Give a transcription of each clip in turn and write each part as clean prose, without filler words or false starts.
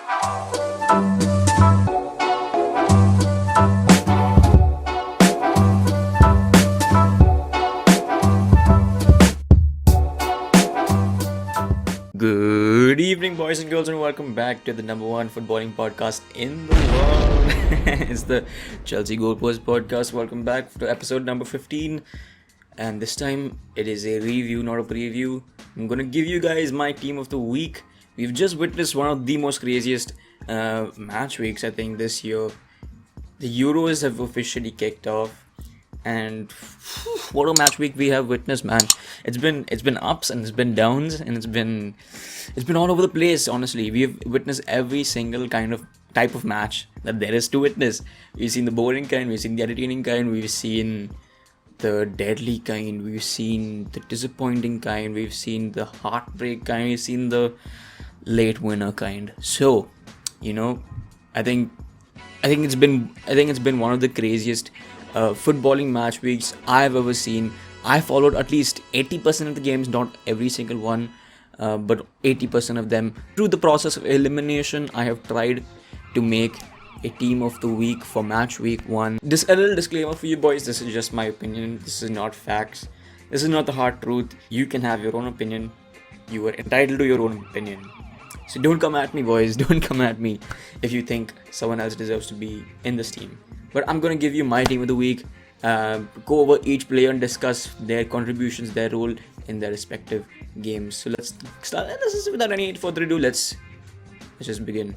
Good evening, boys and girls, and welcome back to the number one footballing podcast in the world. It's the Chelsea Goalkeeper podcast. Welcome back to episode number 15. And this time it is a review, not a preview. I'm going to give you guys my team of the week. We've just witnessed one of the most craziest match weeks, I think, this year. The Euros have officially kicked off. And what a match week we have witnessed, man. It's been ups and it's been downs and it's been all over the place. Honestly, we've witnessed every single kind of type of match that there is to witness. We've seen the boring kind, we've seen the entertaining kind, we've seen the deadly kind, we've seen the disappointing kind, we've seen the heartbreak kind, we've seen the late winner kind. So, I think it's been one of the craziest footballing match weeks I've ever seen. I followed at least 80% of the games, not every single one, but 80% of them. Through the process of elimination, I have tried to make a team of the week for match week 1. A little disclaimer for you boys, this is just my opinion, this is not facts, this is not the hard truth. You can have your own opinion, you are entitled to your own opinion. So don't come at me, boys, don't come at me if you think someone else deserves to be in this team. But I'm going to give you my team of the week, go over each player and discuss their contributions, their role in their respective games. So let's start. Without any further ado, let's just begin.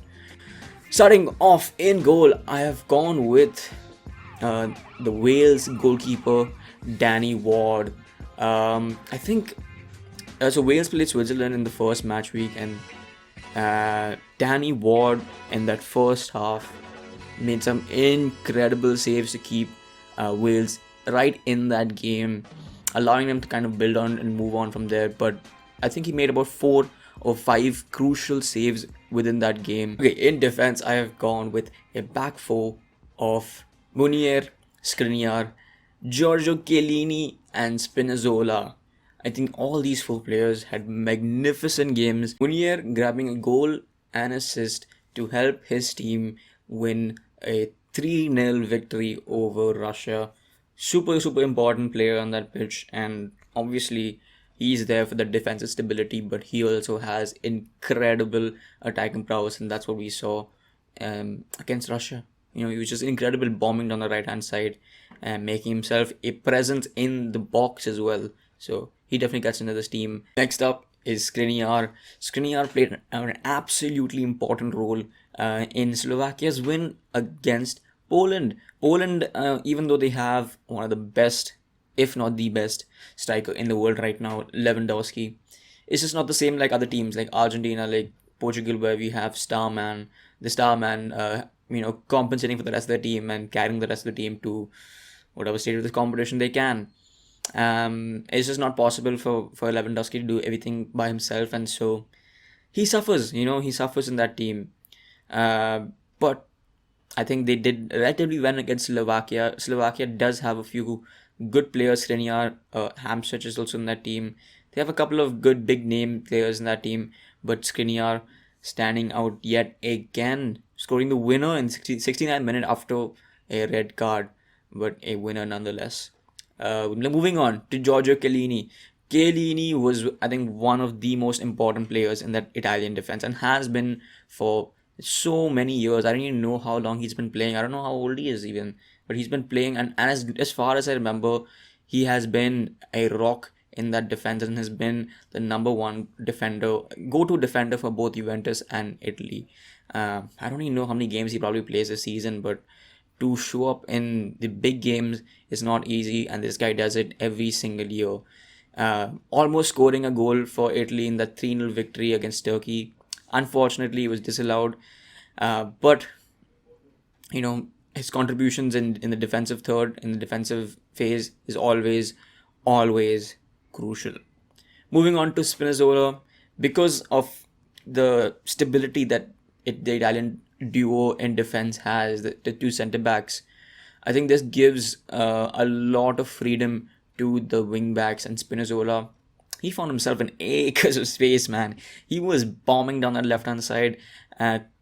Starting off in goal, I have gone with the Wales goalkeeper, Danny Ward. I think so. Wales played Switzerland in the first match week, and Danny Ward in that first half made some incredible saves to keep Wales right in that game, allowing them to kind of build on and move on from there. But I think he made about 4 or 5 crucial saves within that game. Okay, in defense, I have gone with a back 4 of Munier, Skriniar, Giorgio Chiellini and Spinazzola. I think all these 4 players had magnificent games. Munier grabbing a goal and assist to help his team win a 3-0 victory over Russia. Super important player on that pitch, and obviously he's there for the defensive stability, but he also has incredible attacking prowess, and that's what we saw against Russia. He was just incredible, bombing down the right hand side and making himself a presence in the box as well. So he definitely gets into this team. Next up is Skriniar. Skriniar played an absolutely important role in Slovakia's win against Poland. Poland, even though they have one of the best, if not the best, striker in the world right now, Lewandowski, it's just not the same like other teams like Argentina, like Portugal, where we have the star man, compensating for the rest of the team and carrying the rest of the team to whatever state of the competition they can. It's just not possible for Lewandowski to do everything by himself, and so he suffers. He suffers in that team. But I think they did relatively well against Slovakia. Slovakia does have a few good players. Skriniar, Hamsich is also in that team. They have a couple of good big name players in that team, but Skriniar standing out yet again, scoring the winner in 69th minute after a red card, but a winner nonetheless. Moving on to Giorgio Chiellini. Chiellini was, I think, one of the most important players in that Italian defense and has been for so many years. I don't even know how long he's been playing. I don't know how old he is even, but he's been playing, and as far as I remember, he has been a rock in that defense and has been the number one go-to defender for both Juventus and Italy. I don't even know how many games he probably plays this season, but to show up in the big games is not easy, and this guy does it every single year. Almost scoring a goal for Italy in that 3-0 victory against Turkey. Unfortunately, it was disallowed. But his contributions in the defensive third, in the defensive phase, is always crucial. Moving on to Spinazzola, because of the stability that the Italian duo in defense has, the two centre backs, I think this gives a lot of freedom to the wing backs, and Spinazzola, he found himself in acres of space, man. He was bombing down that left hand side,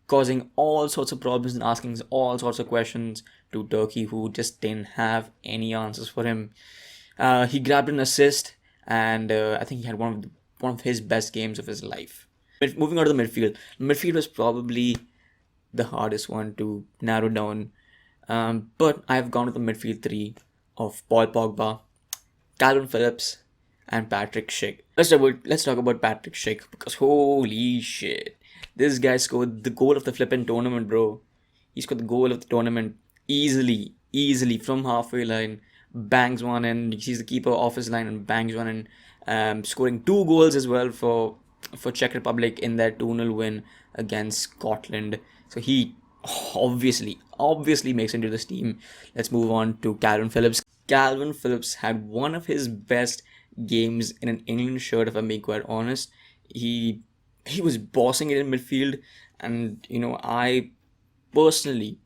causing all sorts of problems and asking all sorts of questions to Turkey, who just didn't have any answers for him. He grabbed an assist, and I think he had one of his best games of his life. Moving on to the midfield. Midfield was probably the hardest one to narrow down. But I've gone with the midfield three of Paul Pogba, Calvin Phillips, and Patrick Schick. Let's talk about Patrick Schick, because holy shit, this guy scored the goal of the flipping tournament, bro. He scored the goal of the tournament easily from halfway line, bangs one in. He sees the keeper off his line and bangs one in. Scoring two goals as well for Czech Republic in their 2-0 win against Scotland. So he obviously makes into this team. Let's move on to Calvin Phillips. Calvin Phillips had one of his best games in an England shirt, if I'm being quite honest. He was bossing it in midfield, and I personally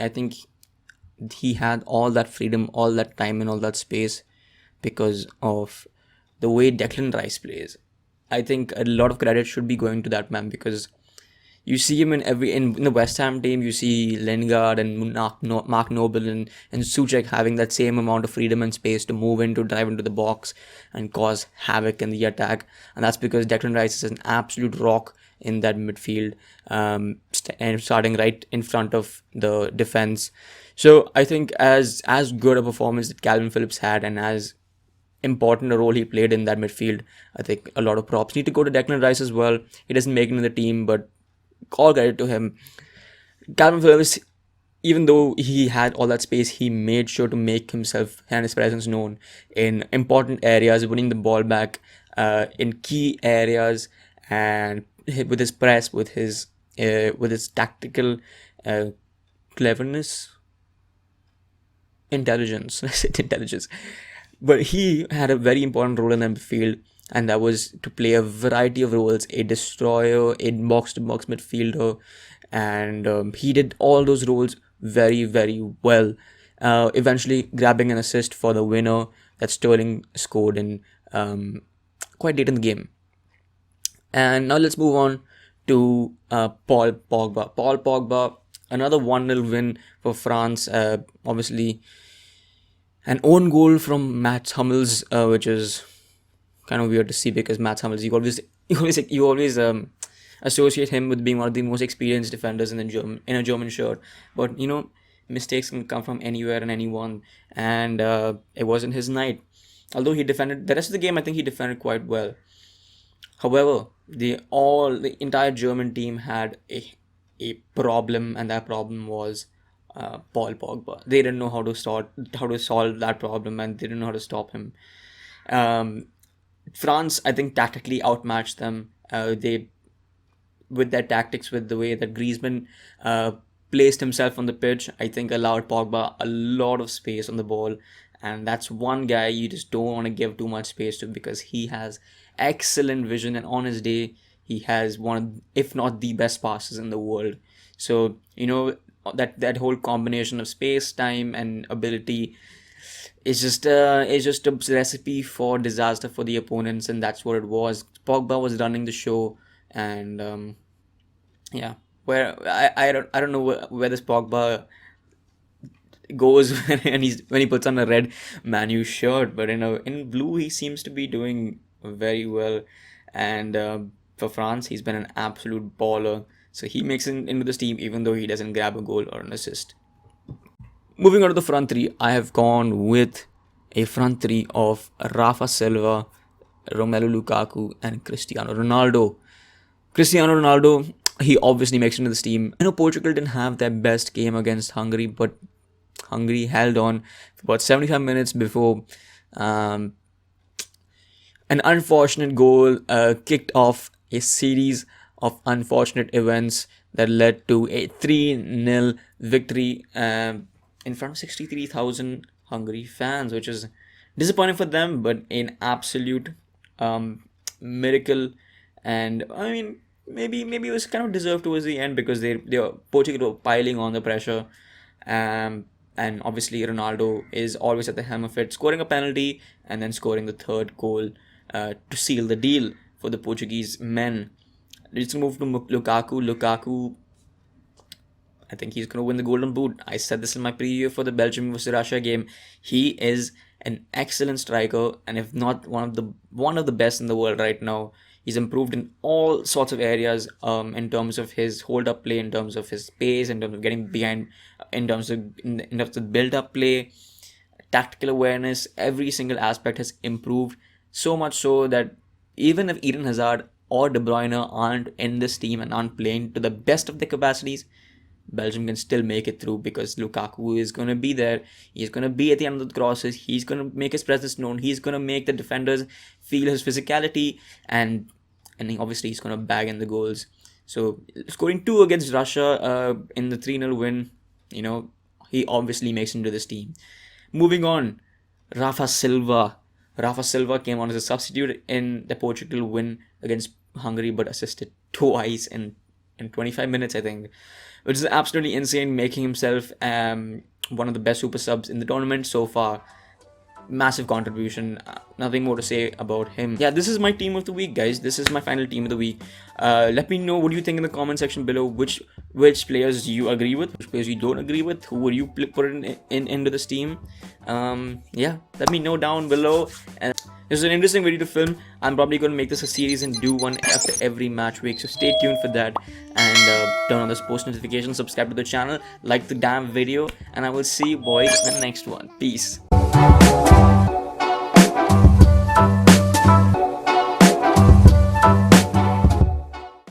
I think he had all that freedom, all that time, and all that space because of the way Declan Rice plays. I think a lot of credit should be going to that man, because you see him in the West Ham team. You see Lingard and Mark Noble and Souček having that same amount of freedom and space to move into, drive into the box and cause havoc in the attack. And that's because Declan Rice is an absolute rock in that midfield, and starting right in front of the defense. So I think as good a performance that Calvin Phillips had, and as important a role he played in that midfield, I think a lot of props need to go to Declan Rice as well. He doesn't make it in the team, but all credit to him. Calvin Phillips, even though he had all that space, he made sure to make himself and his presence known in important areas, winning the ball back in key areas, and with his press, with his tactical cleverness, intelligence. But he had a very important role in the midfield, and that was to play a variety of roles: a destroyer, a box-to-box midfielder, and he did all those roles very, very well. Eventually grabbing an assist for the winner that Sterling scored in quite late in the game. And now let's move on to Paul Pogba. Paul Pogba, another 1-0 win for France. Obviously, an own goal from Mats Hummels, which is kind of weird to see, because Mats Hummels, you always associate him with being one of the most experienced defenders in a German shirt. But mistakes can come from anywhere and anyone, and it wasn't his night. Although he defended the rest of the game, I think he defended quite well. However, the entire German team had a problem, and that problem was Paul Pogba. They didn't know how to solve that problem, and they didn't know how to stop him. France, I think, tactically outmatched them. They, with their tactics, with the way that Griezmann placed himself on the pitch, I think allowed Pogba a lot of space on the ball. And that's one guy you just don't want to give too much space to, because he has excellent vision, and on his day, he has one, if not the best passes in the world. So, that whole combination of space, time, and ability is just a recipe for disaster for the opponents, and that's what it was. Pogba was running the show, and where I don't know where this Pogba goes when he puts on a red Man U shirt, but in blue he seems to be doing very well, and for France he's been an absolute baller. So he makes it into this team, even though he doesn't grab a goal or an assist. Moving on to the front three, I have gone with a front three of Rafa Silva, Romelu Lukaku, and Cristiano Ronaldo. Cristiano Ronaldo, he obviously makes it into this team. I know Portugal didn't have their best game against Hungary, but Hungary held on for about 75 minutes before an unfortunate goal kicked off a series of unfortunate events that led to a 3-0 victory in front of 63,000 Hungary fans, which is disappointing for them, but an absolute miracle. And I mean, maybe it was kind of deserved towards the end, because Portugal were piling on the pressure, and obviously Ronaldo is always at the helm of it, scoring a penalty and then scoring the third goal to seal the deal for the Portuguese men. Let's move to Lukaku. Lukaku I think he's going to win the Golden Boot. I said this in my preview for the Belgium versus Russia game. He is an excellent striker, and if not one of the best in the world right now. He's improved in all sorts of areas, in terms of his hold-up play, in terms of his pace, in terms of getting behind, in terms of build-up play, tactical awareness. Every single aspect has improved, so much so that even if Eden Hazard or De Bruyne aren't in this team and aren't playing to the best of their capacities, Belgium can still make it through because Lukaku is going to be there. He's going to be at the end of the crosses. He's going to make his presence known. He's going to make the defenders feel his physicality, and obviously he's going to bag in the goals. So scoring 2 against Russia in the 3-0 win, he obviously makes into this team. Moving on, Rafa Silva. Rafa Silva came on as a substitute in the Portugal win against Hungary, but assisted twice in 25 minutes, I think, which is absolutely insane, making himself one of the best super subs in the tournament so far. Massive contribution. Nothing more to say about him. Yeah, this is my team of the week, guys. This is my final team of the week. Let me know what do you think in the comment section below. Which players do you agree with? Which players you don't agree with? Who would you put into this team? Yeah, let me know down below. And this is an interesting video to film. I'm probably going to make this a series and do one after every match week. So stay tuned for that. And turn on those post notifications. Subscribe to the channel. Like the damn video. And I will see you boys in the next one. Peace.